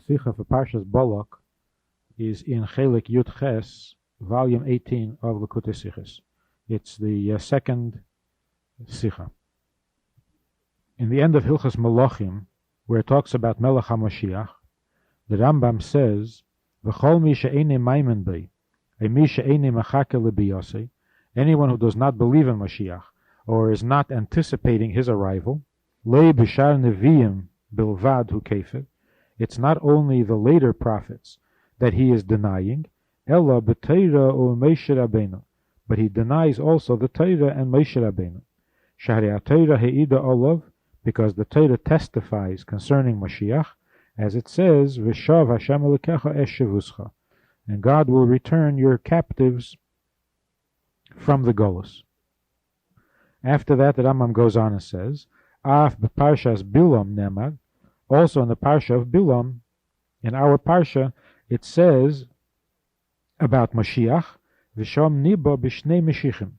Sicha for Parshas Balak is in Chelik Yud Ches, volume 18 of Likutei Sichos. It's the second Sicha. In the end of Hilchas Malachim, where it talks about Melech HaMashiach, the Rambam says, V'chol mi she'enei maimen bei, mi she'enei machake lebiyasei, anyone who does not believe in Mashiach, or is not anticipating his arrival, lei b'shar neviim bilvad hu kefir, it's not only the later prophets that he is denying, ella b'teira u Moshe Rabbeinu, but he denies also the Torah and Moshe Rabbeinu. Shari ha-Torah he'ida olav, because the Torah testifies concerning Mashiach, as it says, V'shav Hashem Elokecha es shevuscha, and God will return your captives from the Golus. After that, the Rambam goes on and says, Af b'Parshas Bilam nemar, also in the Parsha of Bilam, in our Parsha, it says about Mashiach, V'sham niba b'shnei Meshichim,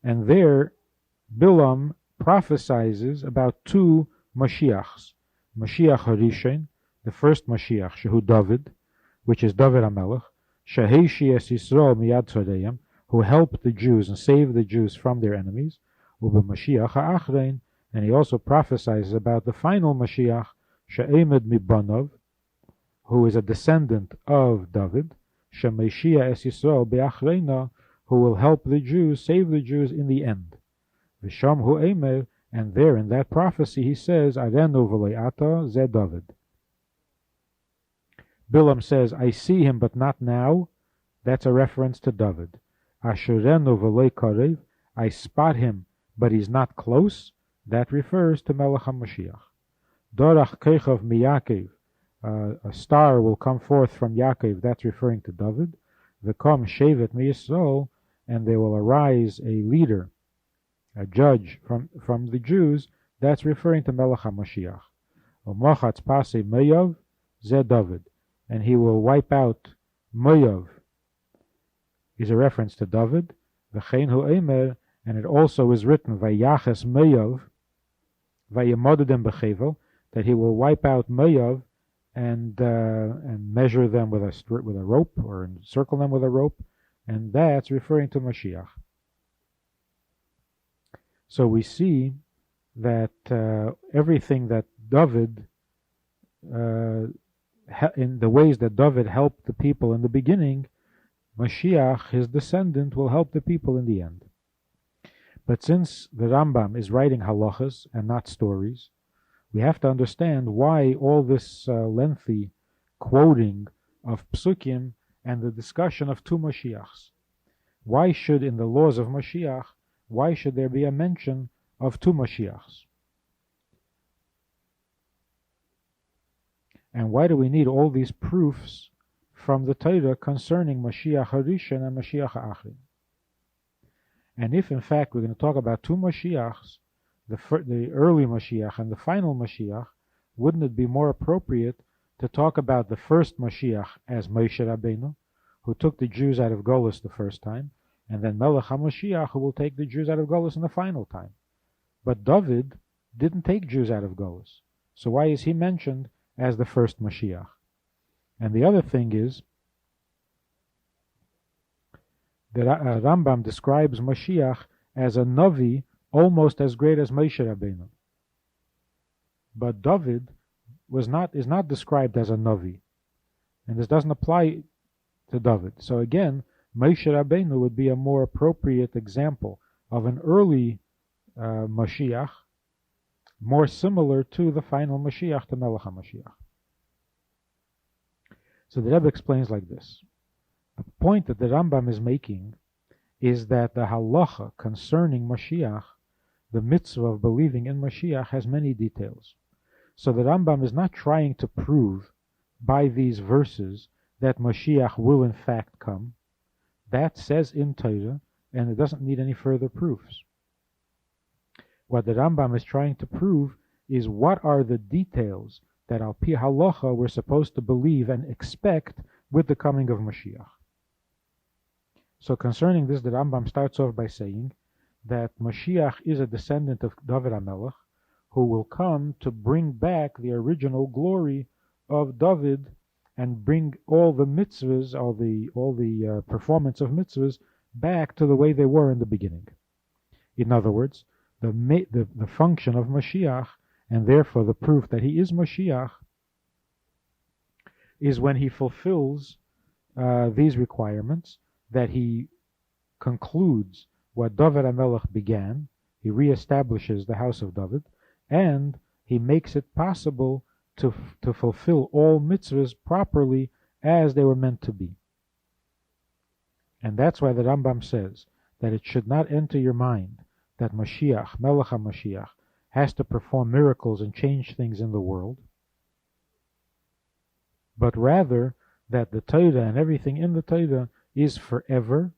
and there Bilam prophesizes about two Mashiachs, Mashiach Harishon, the first Mashiach, Shehu David, which is David HaMelech, Sheheshi es Yisrael miyad tzadeyim, who helped the Jews and saved the Jews from their enemies, Ube Mashiach HaAchrein, and he also prophesies about the final Mashiach, She'emed Mibanov, who is a descendant of David, Shemeshia es Yisrael be'achreina, who will help the Jews, save the Jews in the end. V'sham hu emer, and there in that prophecy he says, Arenu v'le'ata ze David. Bilam says, I see him but not now. That's a reference to David. Asherenu v'le'karev, I spot him but he's not close. That refers to Melech HaMashiach. Dorach kechav miYaakov, a star will come forth from Yaakov. That's referring to David. V'kom shevet miYisrael, and there will arise a leader, a judge from the Jews. That's referring to Melech HaMashiach. Umachatz pasei Moav ze David, and he will wipe out Moav, is a reference to David. V'chein hu emer, and it also is written Vayaches Moav vayamodedem b'chevel, that he will wipe out Moav and measure them with a rope, or encircle them with a rope, and that's referring to Mashiach. So we see that everything that David, in the ways that David helped the people in the beginning, Mashiach, his descendant, will help the people in the end. But since the Rambam is writing halachas and not stories, we have to understand why all this lengthy quoting of psukim and the discussion of two Mashiachs. Why should, in the laws of Mashiach, why should there be a mention of two Mashiachs? And why do we need all these proofs from the Torah concerning Mashiach Harishon and Mashiach HaAchrein? And if, in fact, we're going to talk about two Mashiachs, the early Mashiach and the final Mashiach, wouldn't it be more appropriate to talk about the first Mashiach as Moshe Rabbeinu, who took the Jews out of Golus the first time, and then Melech HaMashiach, who will take the Jews out of Golus in the final time? But David didn't take Jews out of Golus, so why is he mentioned as the first Mashiach? And the other thing is, the Rambam describes Mashiach as a Navi almost as great as Moshe Rabbeinu. But David is not described as a Navi, and this doesn't apply to David. So again, Moshe Rabbeinu would be a more appropriate example of an early Mashiach, more similar to the final Mashiach, to Melech HaMashiach. So the Rebbe explains like this. The point that the Rambam is making is that the halacha concerning Mashiach, the mitzvah of believing in Mashiach, has many details. So the Rambam is not trying to prove by these verses that Mashiach will in fact come. That says in Torah, and it doesn't need any further proofs. What the Rambam is trying to prove is what are the details that al pi halacha we're supposed to believe and expect with the coming of Mashiach. So concerning this, the Rambam starts off by saying that Mashiach is a descendant of David HaMelech, who will come to bring back the original glory of David and bring all the mitzvahs, all the performance of mitzvahs back to the way they were in the beginning. In other words, the function of Mashiach, and therefore the proof that he is Mashiach, is when he fulfills these requirements, that he concludes what David HaMelech began, he reestablishes the house of David, and he makes it possible to fulfill all mitzvahs properly as they were meant to be. And that's why the Rambam says that it should not enter your mind that Mashiach, Melech HaMashiach, has to perform miracles and change things in the world, but rather that the Torah and everything in the Torah is forever,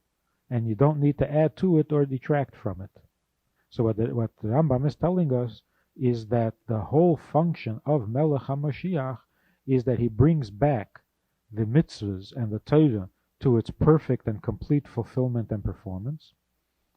and you don't need to add to it or detract from it. So what the Rambam is telling us is that the whole function of Melech HaMashiach is that he brings back the mitzvahs and the Torah to its perfect and complete fulfillment and performance.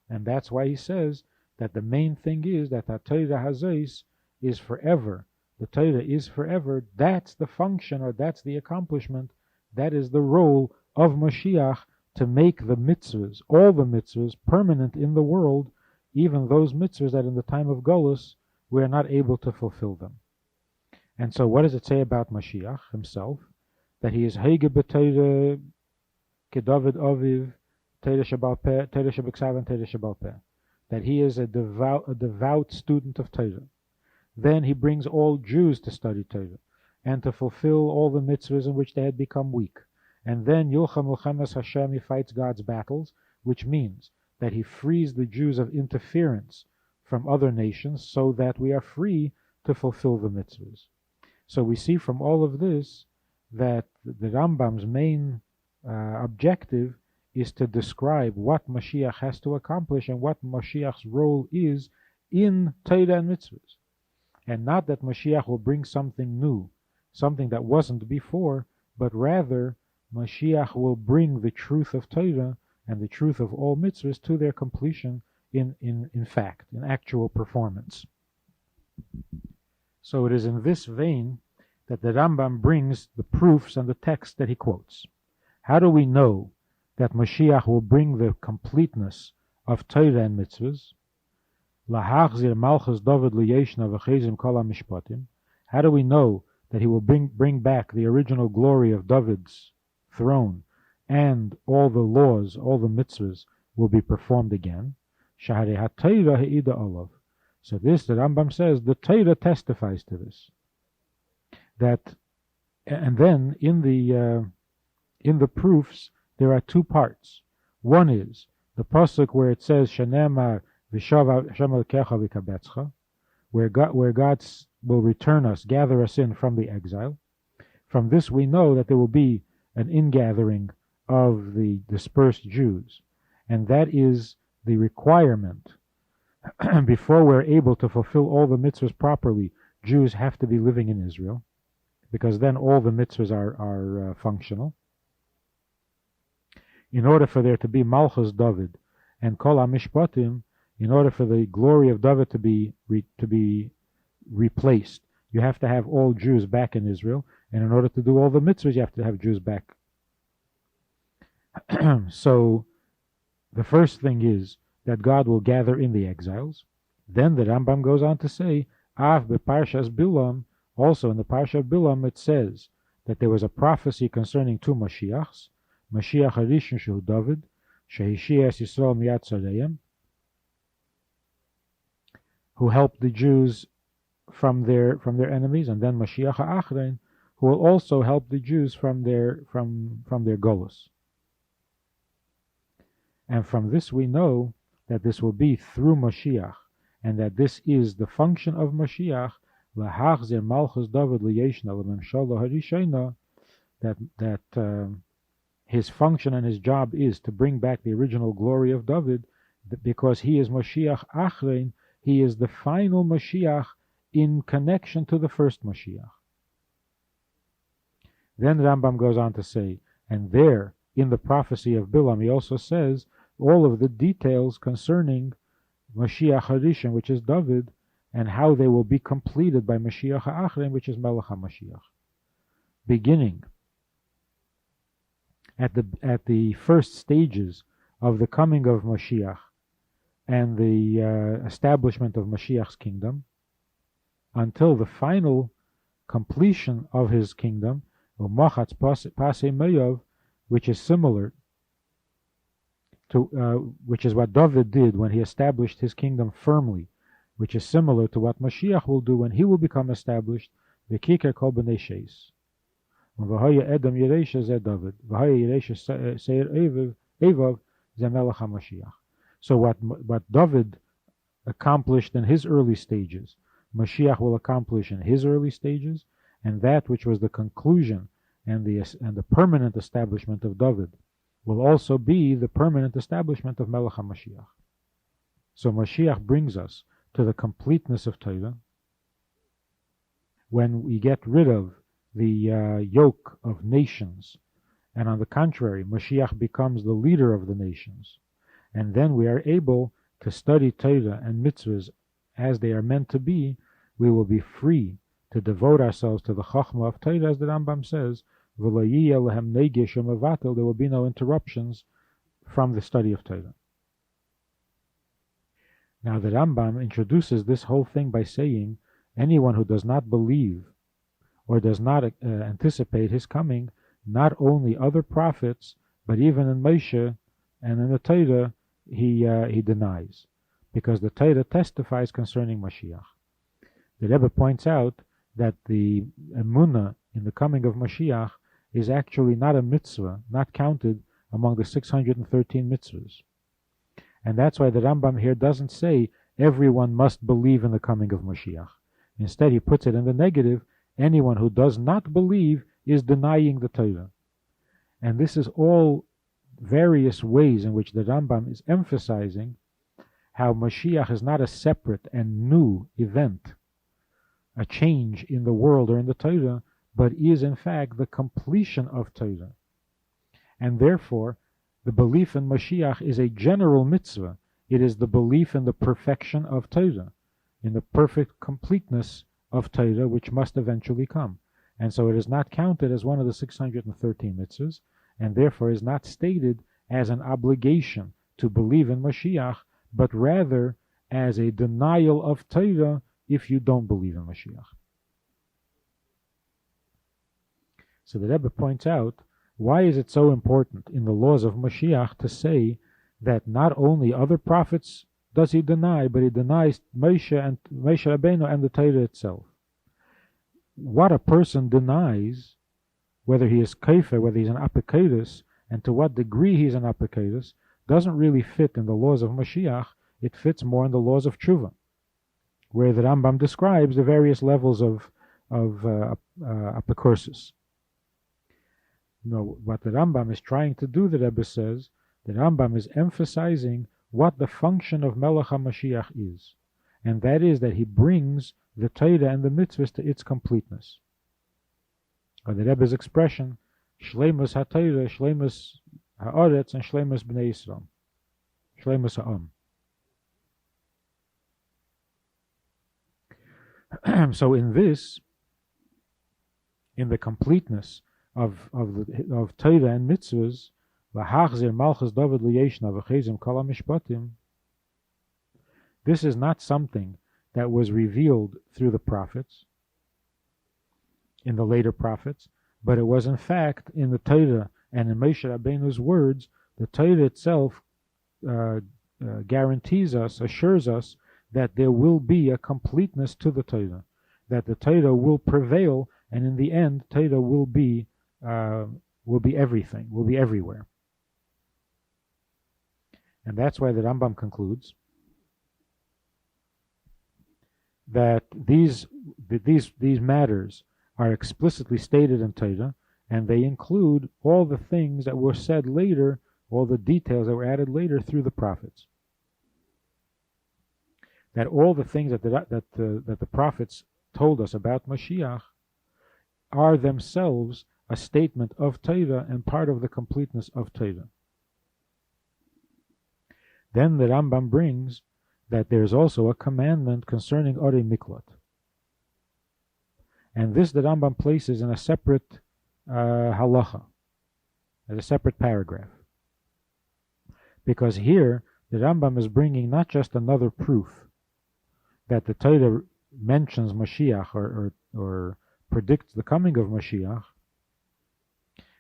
And that's why he says that the main thing is that the Torah Hazais is forever. The Torah is forever. That's the function, or that's the accomplishment. That is the role of Mashiach, to make the mitzvahs, all the mitzvahs, permanent in the world, even those mitzvahs that in the time of Golus we are not able to fulfill them. And so what does it say about Mashiach himself? That he is Hege b'Torah keDavid Aviv, Torah Shebal Peh, Torah Shebeksav, and Torah Shebal Peh. That he is a devout student of Torah. Then he brings all Jews to study Torah and to fulfill all the mitzvahs in which they had become weak. And then Yulcha Milchemes Hashem, he fights God's battles, which means that he frees the Jews of interference from other nations so that we are free to fulfill the mitzvahs. So we see from all of this that the Rambam's main objective is to describe what Mashiach has to accomplish and what Mashiach's role is in Torah and mitzvahs. And not that Mashiach will bring something new, something that wasn't before, but rather Mashiach will bring the truth of Torah and the truth of all mitzvahs to their completion in fact, in actual performance. So it is in this vein that the Rambam brings the proofs and the text that he quotes. How do we know that Mashiach will bring the completeness of Torah and mitzvahs? Lahachzir malchus David liyeshna v'chezim kol hamishpatim. How do we know that he will bring back the original glory of David's throne, and all the laws, all the mitzvahs will be performed again? Shaharei haTorah he'ida olav. So this, the Rambam says, the Torah testifies to this. That, and then in the proofs there are two parts. One is the pasuk where it says Shanemar v'shav Hashem elkecha v'kabetzcha, where God will return us, gather us in from the exile. From this we know that there will be an ingathering of the dispersed Jews, and that is the requirement. Before we're able to fulfill all the mitzvahs properly, Jews have to be living in Israel, because then all the mitzvahs are functional. In order for there to be Malchus David and Kol HaMishpatim, in order for the glory of David to be replaced, you have to have all Jews back in Israel, and in order to do all the mitzvahs, you have to have Jews back. So the first thing is that God will gather in the exiles. Then the Rambam goes on to say, Av beParshas Bilam, also in the Parsha of Bilam it says that there was a prophecy concerning two Mashiachs, Mashiach Harishon Shehu David, Shehishias Yisrael Miyad Tzadayim, who helped the Jews from their enemies, and then Mashiach HaAchrein, who will also help the Jews from their golus. And from this we know that this will be through Mashiach, and that this is the function of Mashiach, lahachzir malchus David liyeshna l'memshala harishayna, that his function and his job is to bring back the original glory of David, because he is Mashiach Achrein, he is the final Mashiach in connection to the first Mashiach. Then Rambam goes on to say, and there, in the prophecy of Bilam, he also says all of the details concerning Mashiach Harishon, which is David, and how they will be completed by Mashiach HaAchrein, which is Melech HaMashiach. beginning, at the first stages of the coming of Mashiach and the establishment of Mashiach's kingdom, until the final completion of his kingdom, which is similar to which is what David did when he established his kingdom firmly, which is similar to what Mashiach will do when he will become established. V'kikar kol b'nei sheis. V'haya Edom Yeresha zeh David. V'haya Yeresha Seir Evav zeh Melech HaMashiach. So what David accomplished in his early stages, Mashiach will accomplish in his early stages, and that which was the conclusion and the permanent establishment of David will also be the permanent establishment of Melech HaMashiach. So Mashiach brings us to the completeness of Torah when we get rid of the yoke of nations, and on the contrary, Mashiach becomes the leader of the nations, and then we are able to study Torah and mitzvahs as they are meant to be. We will be free to devote ourselves to the Chachma of Torah, as the Rambam says, there will be no interruptions from the study of Torah. Now the Rambam introduces this whole thing by saying, anyone who does not believe or does not anticipate his coming, not only other prophets, but even in Moshe and in the Torah, he denies, because the Torah testifies concerning Mashiach. The Rebbe points out that the emunah in the coming of Mashiach is actually not a mitzvah, not counted among the 613 mitzvahs. And that's why the Rambam here doesn't say everyone must believe in the coming of Mashiach. Instead, he puts it in the negative. Anyone who does not believe is denying the Torah. And this is all various ways in which the Rambam is emphasizing how Mashiach is not a separate and new event, a change in the world or in the Torah, but is in fact the completion of Torah. And therefore, the belief in Mashiach is a general mitzvah. It is the belief in the perfection of Torah, in the perfect completeness of Torah, which must eventually come. And so it is not counted as one of the 613 mitzvahs, and therefore is not stated as an obligation to believe in Mashiach, but rather as a denial of Torah if you don't believe in Mashiach. So the Rebbe points out, why is it so important in the laws of Mashiach to say that not only other prophets does he deny, but he denies Moshe Rabbeinu and the Torah itself? What a person denies, whether he is kaifer, whether he's an apikodos, and to what degree he's an apikodos, doesn't really fit in the laws of Mashiach. It fits more in the laws of tshuva, where the Rambam describes the various levels of apikorsis. No, what the Rambam is trying to do, the Rebbe says, the Rambam is emphasizing what the function of Melech HaMashiach is, and that is that he brings the Torah and the mitzvahs to its completeness. Or the Rebbe's expression, Shleimus HaTorah, Shleimus HaOretz, and Shleimus Bnei Yisrael, Shleimus HaAm. So in this, in the completeness of Torah and mitzvahs, this is not something that was revealed through the prophets, in the later prophets, but it was in fact in the Torah and in Moshe Rabbeinu's words. The Torah itself guarantees us, assures us, that there will be a completeness to the Torah, that the Torah will prevail, and in the end, Torah will be everything, will be everywhere. And that's why the Rambam concludes that these matters are explicitly stated in Torah, and they include all the things that were said later, all the details that were added later through the prophets. That all the things that the prophets told us about Mashiach are themselves a statement of Torah and part of the completeness of Torah. Then the Rambam brings that there is also a commandment concerning Orei Miklot. And this the Rambam places in a separate halacha, as a separate paragraph. Because here, the Rambam is bringing not just another proof that the Torah mentions Mashiach or predicts the coming of Mashiach,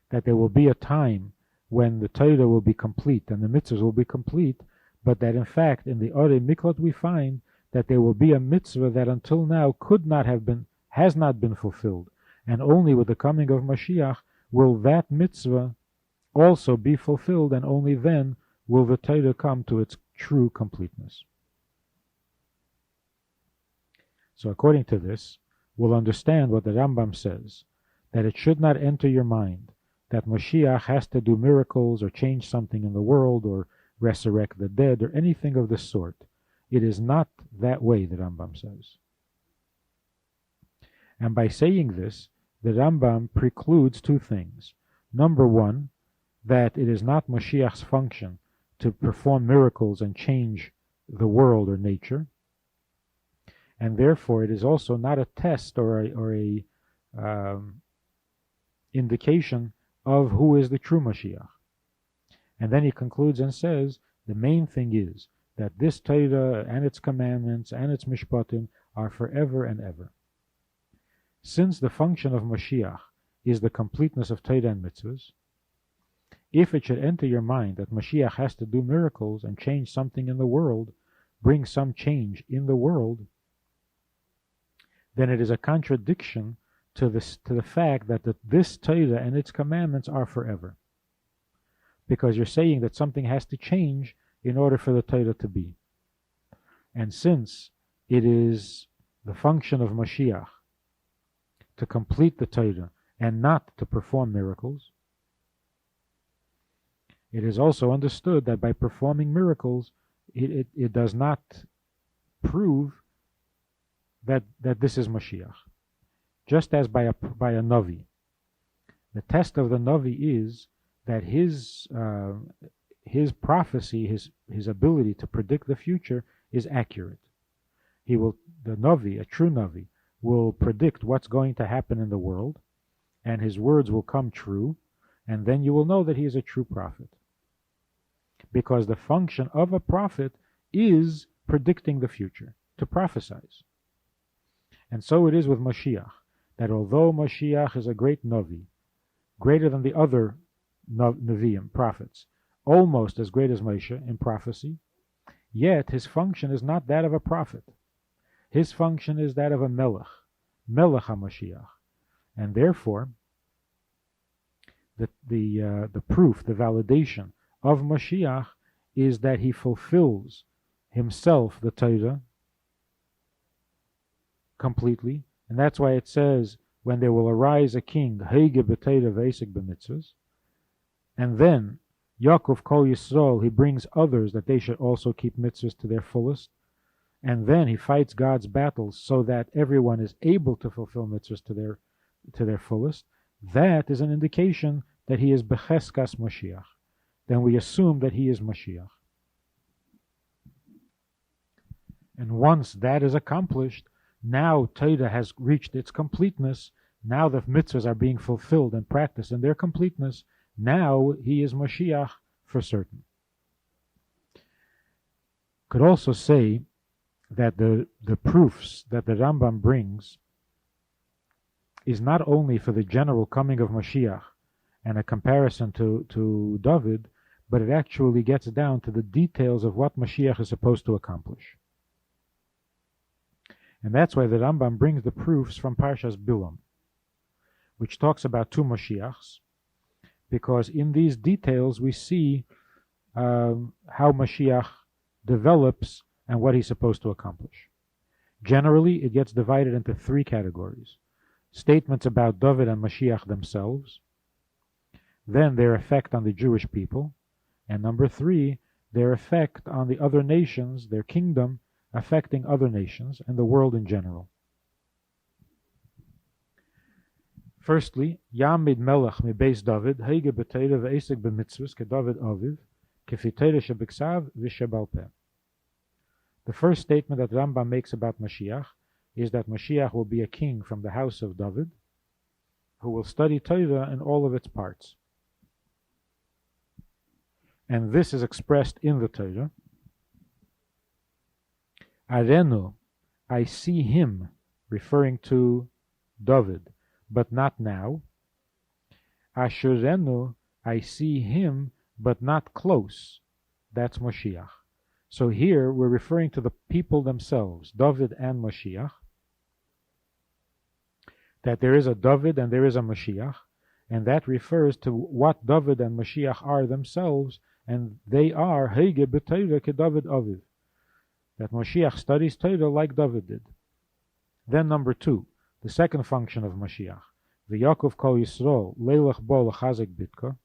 that there will be a time when the Torah will be complete and the mitzvahs will be complete, but that in fact in the Orei Miklot we find that there will be a mitzvah that until now has not been fulfilled, and only with the coming of Mashiach will that mitzvah also be fulfilled, and only then will the Torah come to its true completeness. So according to this, we'll understand what the Rambam says, that it should not enter your mind that Mashiach has to do miracles or change something in the world or resurrect the dead or anything of the sort. It is not that way, the Rambam says. And by saying this, the Rambam precludes two things. Number one, that it is not Mashiach's function to perform miracles and change the world or nature, and therefore it is also not a test or a indication of who is the true Mashiach. And then he concludes and says, the main thing is that this Torah and its commandments and its mishpatim are forever and ever. Since the function of Mashiach is the completeness of Torah and mitzvahs, if it should enter your mind that Mashiach has to do miracles and change something in the world, bring some change in the world, then it is a contradiction to the fact that this Torah and its commandments are forever. Because you're saying that something has to change in order for the Torah to be. And since it is the function of Mashiach to complete the Torah and not to perform miracles, it is also understood that by performing miracles, it does not prove that this is Mashiach. Just as by a Navi. The test of the Navi is that his prophecy, his ability to predict the future is accurate. The Navi, a true Navi, will predict what's going to happen in the world, and his words will come true, and then you will know that he is a true prophet. Because the function of a prophet is predicting the future, to prophesize. And so it is with Mashiach, that although Mashiach is a great Navi, greater than the other Nevi'im, prophets, almost as great as Moshe in prophecy, yet his function is not that of a prophet. His function is that of a Melech HaMashiach. And therefore, the proof, the validation of Mashiach is that he fulfills himself, the Torah, completely. And that's why it says, when there will arise a king, Heige b'Torah v'esek b'mitzvahs, and then Yaakov Kol Yisrael, he brings others that they should also keep mitzvahs to their fullest, and then he fights God's battles so that everyone is able to fulfill mitzvahs to their fullest. That is an indication that he is Becheskas Mashiach. Then we assume that he is Mashiach. And once that is accomplished, now Torah has reached its completeness. Now the mitzvahs are being fulfilled and practiced in their completeness. Now he is Mashiach for certain. Could also say that the proofs that the Rambam brings is not only for the general coming of Mashiach and a comparison to David, but it actually gets down to the details of what Mashiach is supposed to accomplish. And that's why the Rambam brings the proofs from Parshas Bilam, which talks about two Mashiachs, because in these details we see how Mashiach develops and what he's supposed to accomplish. Generally, it gets divided into three categories. Statements about David and Mashiach themselves, then their effect on the Jewish people, and number three, their effect on the other nations, their kingdom, affecting other nations and the world in general. Firstly, Yamid Melech mi Beis David, Heige b'Torah v'esek b'mitzvos keDavid Aviv, kefi Torah shebiksav v'shebal peh. The first statement that Rambam makes about Mashiach is that Mashiach will be a king from the house of David, who will study Torah in all of its parts. And this is expressed in the Torah. Arenu, I see him, referring to David, but not now. Ashurenu, I see him, but not close. That's Mashiach. So here we're referring to the people themselves, David and Mashiach, that there is a David and there is a Mashiach, and that refers to what David and Mashiach are themselves, and they are Hege b'Torah ke David Aviv, that Mashiach studies Torah like David did. Then number 2, the second function of Mashiach, V'Yakov Kol Yisrael Leilach Bo L'Chazek Bitka,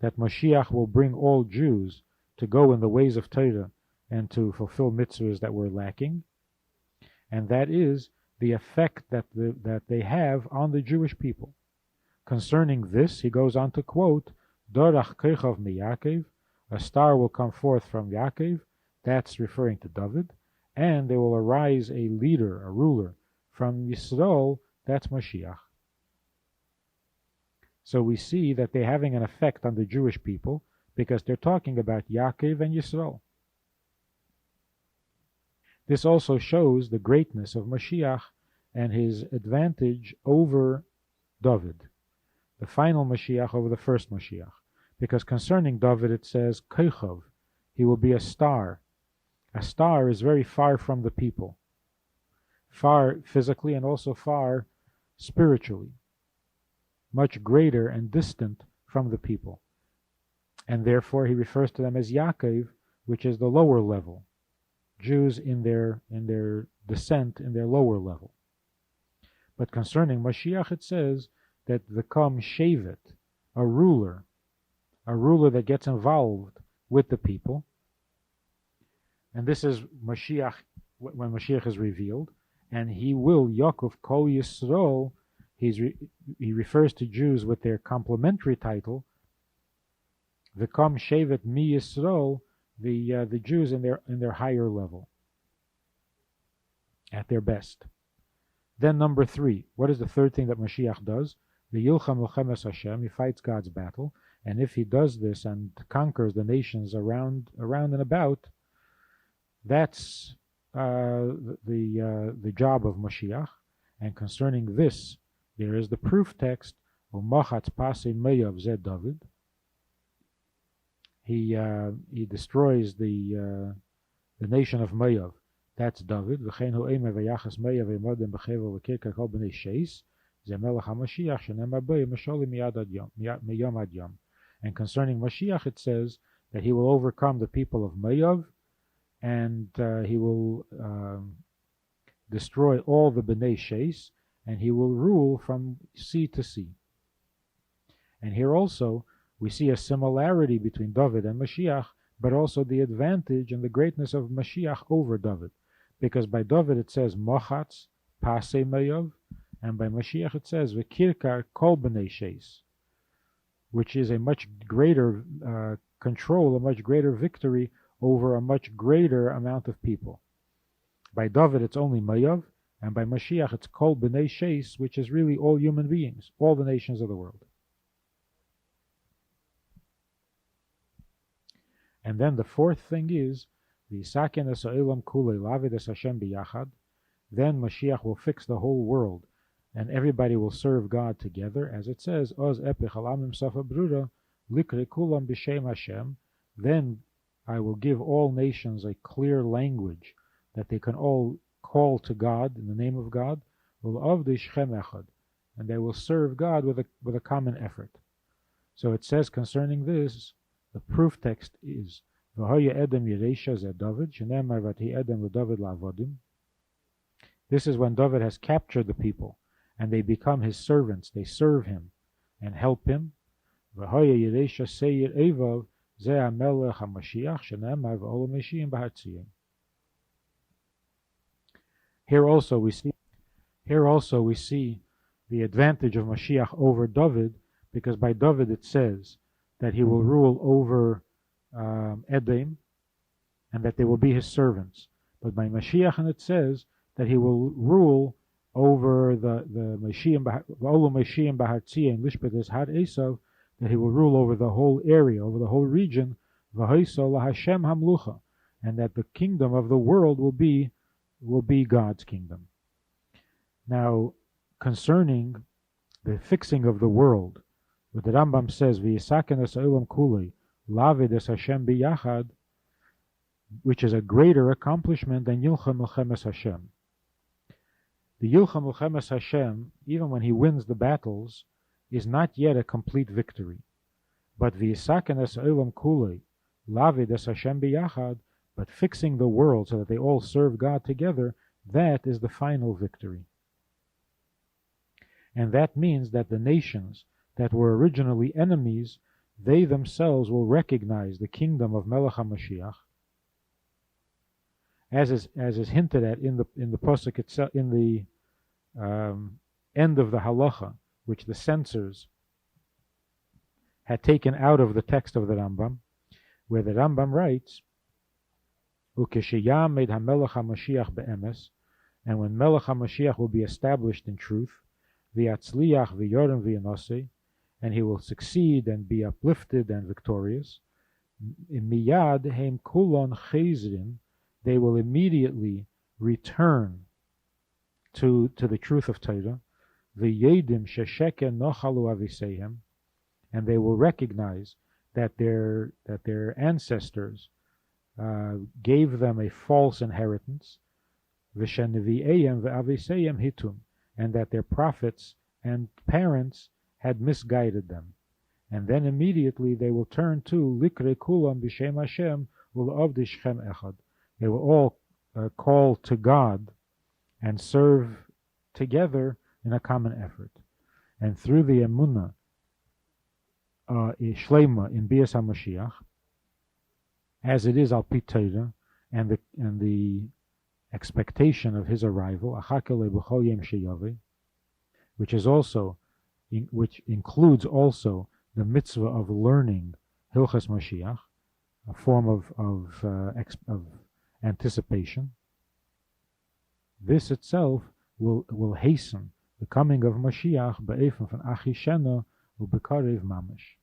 that Mashiach will bring all Jews to go in the ways of Torah and to fulfill mitzvahs that were lacking, and that is the effect that they have on the Jewish people. Concerning this, he goes on to quote, Dorach Kechav miYaakov, a star will come forth from Yaakov, that's referring to David, and there will arise a leader, a ruler, from Yisrael, that's Mashiach. So we see that they're having an effect on the Jewish people because they're talking about Yaakov and Yisrael. This also shows the greatness of Mashiach and his advantage over David, the final Mashiach over the first Mashiach. Because concerning David it says, Kechav, he will be a star. A star is very far from the people, far physically and also far spiritually, much greater and distant from the people. And therefore he refers to them as Yaakov, which is the lower level. Jews in their descent, in their lower level. But concerning Mashiach it says that V'kam Shevet, a ruler that gets involved with the people. And this is Mashiach, when Mashiach is revealed, and he will, Yaakov Kol Yisrael, he refers to Jews with their complementary title, V'kam Shevet Mi Yisrael, the Jews in their higher level, at their best. Then number 3, what is the third thing that Mashiach does? The Yilcham Milchemes Hashem, he fights God's battle, and if he does this and conquers the nations around and about, that's the job of Mashiach. And concerning this, there is the proof text, Umachatz Pasei Meyav Zed David. He destroys the nation of Meyav. That's David. V'chein hu eimeh v'yachas Meyav v'yimodem b'chevel v'kirka kol b'nei sheis. Ze melech HaMashiach shenemar bo yimasholi miyom ad yom. And concerning Mashiach it says that he will overcome the people of Meyav, and he will destroy all the b'nei sheis, and he will rule from sea to sea. And here also we see a similarity between David and Mashiach, but also the advantage and the greatness of Mashiach over David. Because by David it says Mochatz, Pasei Meyav, and by Mashiach it says V'kirkar Kol B'nei Sheis, which is a much greater control, a much greater victory over a much greater amount of people. By David it's only Meyav, and by Mashiach it's Kol B'nei Sheis, which is really all human beings, all the nations of the world. And then the fourth thing is, V'yisaken es ha'olam kulei lavid es Hashem biyachad. Then Mashiach will fix the whole world, and everybody will serve God together, as it says, Oz epich alamim safa brura, likre kulam b'shem Hashem. Then I will give all nations a clear language that they can all call to God in the name of God, v'lavdi shchem echad, and they will serve God with a common effort. So it says concerning this, the proof text is V'hoya edem yireisha ze David, shenemar v'ti edem l'David la'avodim. This is when David has captured the people, and they become his servants. They serve him and help him. V'hoya yireisha seir evav ze ha'melech ha'mashiach, shenemar v'olam meshiyim b'hartziyim. Here also we see the advantage of Mashiach over David, because by David it says that he will rule over Edom, and that they will be his servants. But by Mashiach, and it says that he will rule over the Mashiach Bahartzia and Lishpetes Had Esav, that he will rule over the whole area, over the whole region, V'hoiso Hashem Hamlucha, and that the kingdom of the world will be God's kingdom. Now, concerning the fixing of the world, what the Rambam says, V'yisaken es ha'olam kulei, lavid es Hashem biyachad, which is a greater accomplishment than Yilcha Milchemes Hashem. The Yilcha Milchemes Hashem, even when he wins the battles, is not yet a complete victory. But V'yisaken es ha'olam kulei, lavid es Hashem biyachad, but fixing the world so that they all serve God together, that is the final victory. And that means that the nations that were originally enemies, they themselves will recognize the kingdom of Melech HaMashiach, as is hinted at in the pasuk itself, in the end of the halacha, which the censors had taken out of the text of the Rambam, where the Rambam writes, "Ukeshiyam made hamelech hamashiach be'emes," and when Melech HaMashiach will be established in truth, v'yatzliach v'yorim v'yanosei, and he will succeed and be uplifted and victorious. Miyad heim kulon chezrin, they will immediately return to the truth of Torah. V'yedim shesheken nochalu aviseihem, and they will recognize that their ancestors gave them a false inheritance. V'shenevi'eyem v'aviseihem hitum, and that their prophets and parents had misguided them. And then immediately they will turn to Likre Kulam B'Shem Hashem U'La'avdi Shechem Echad. They will all call to God and serve together in a common effort. And through the Emunah Shlema in Bias HaMashiach, as it is Al Pi Torah, and the expectation of his arrival, Achakele B'Chol Yem Sheyavi, which includes also the mitzvah of learning Hilchas Mashiach, a form of anticipation. This itself will hasten the coming of Mashiach be'efen von Achishena u'bekarev mamish.